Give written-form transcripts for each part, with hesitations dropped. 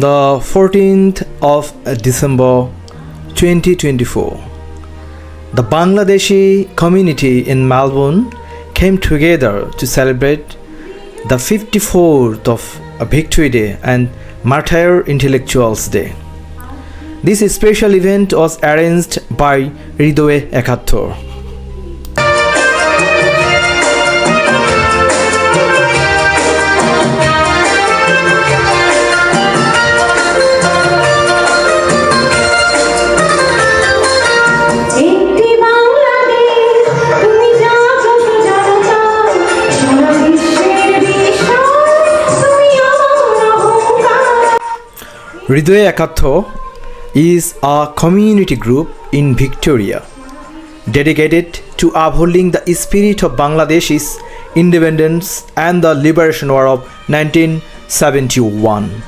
the 14th of December 2024, the Bangladeshi community in Melbourne came together to celebrate the 54th of Victory Day and Martyr Intellectuals Day. This special event was arranged by Hridoye Ekattor. Hridoye Ekattor is a community group in Victoria dedicated to upholding the spirit of Bangladesh's independence and the liberation war of 1971.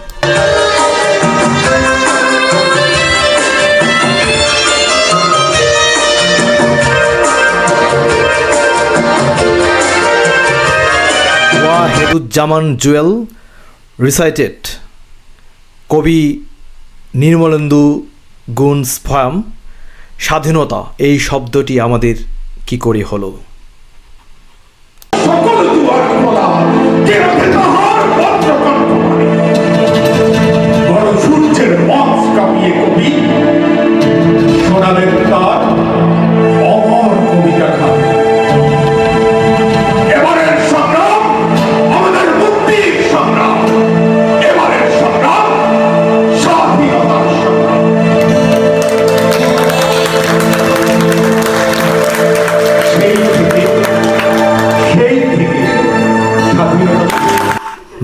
Wahiduzzaman Jewel recited কবি Nirmalendu গুণস poem স্বাধীনতা এই শব্দটি আমাদের কি করে হলো।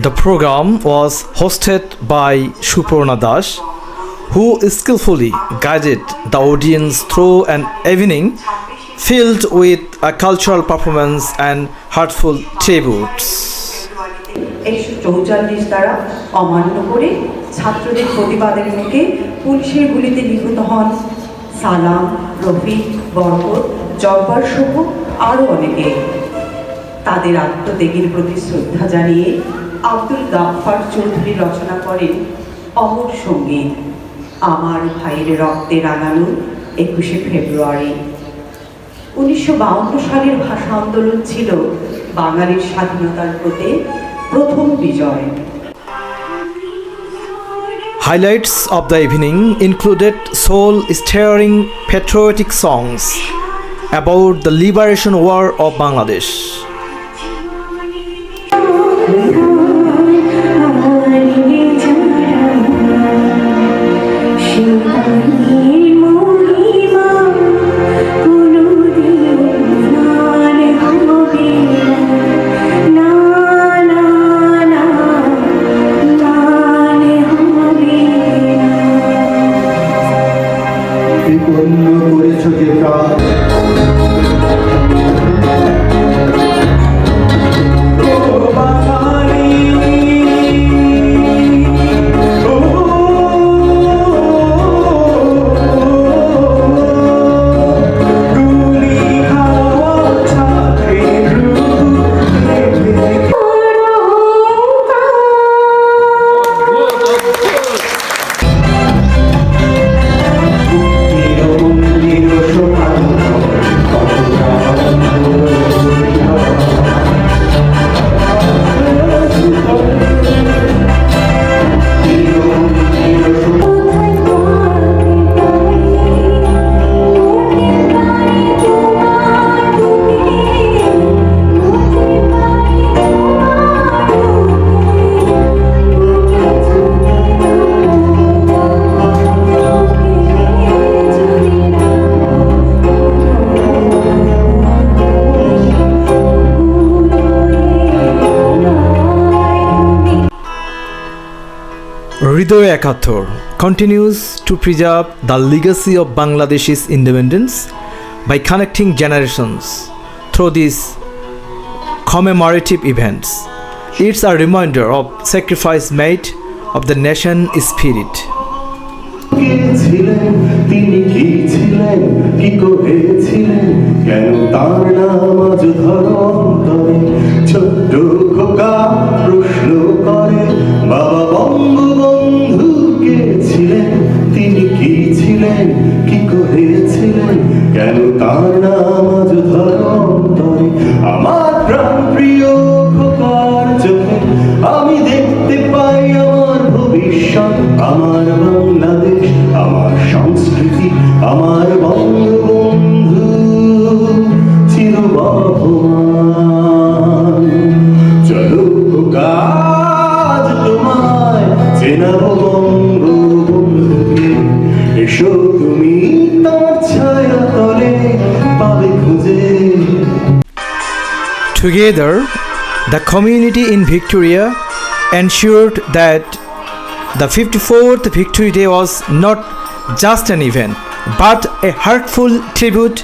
The program was hosted by Suparna Das, who skillfully guided the audience through an evening filled with a cultural performance and heartful tributes. 144 দ্বারা অমান্য করে ছাত্রদের প্রতিবাদের মুখে পুলিশের গুলিতে নিহত হন সালাম, রফিক, বরকত, জব্বার সহ আরও অনেকে। তাদের আত্মত্যাগের প্রতি শ্রদ্ধা জানিয়ে আব্দুল গাফফার চৌধুরী রচনা করেন অমর সঙ্গীত আমার ভাইয়ের রক্তে রাঙানো 21শে ফেব্রুয়ারি। 1952 সালের ভাষা আন্দোলন ছিল বাঙালির স্বাধীনতার প্রতি প্রথম বিজয়। Highlights of the evening included soul-stirring patriotic songs about the liberation war of Bangladesh. Hridoye Ekattor continues to preserve the legacy of Bangladesh's independence by connecting generations through these commemorative events. It's a reminder of sacrifice made of the nation spirit. ছোট্ট খোকা প্রশ্ন করে বাবা বঙ্গবন্ধু গো হেরেছিলেন, কেন তার নাম আজ ধরান্তরে? আমার প্রাণ প্রিয় খোকার চোখে আমি দেখতে পাই আমার ভবিষ্যৎ, আমার বাংলাদেশ, আমার সংস্কৃতি, আমার বঙ্গবন্ধু চিরবহমান। চলো কাজ তোমায় চেনাবো বঙ্গবন্ধুকে, এসো তুমি তার ছায়া তলে পাবে খুঁজে। Together, the community in Victoria ensured that the 54th Victory Day was not just an event, but a heartful tribute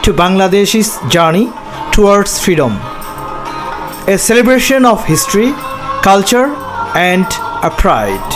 to Bangladesh's journey towards freedom, a celebration of history, culture, and a pride.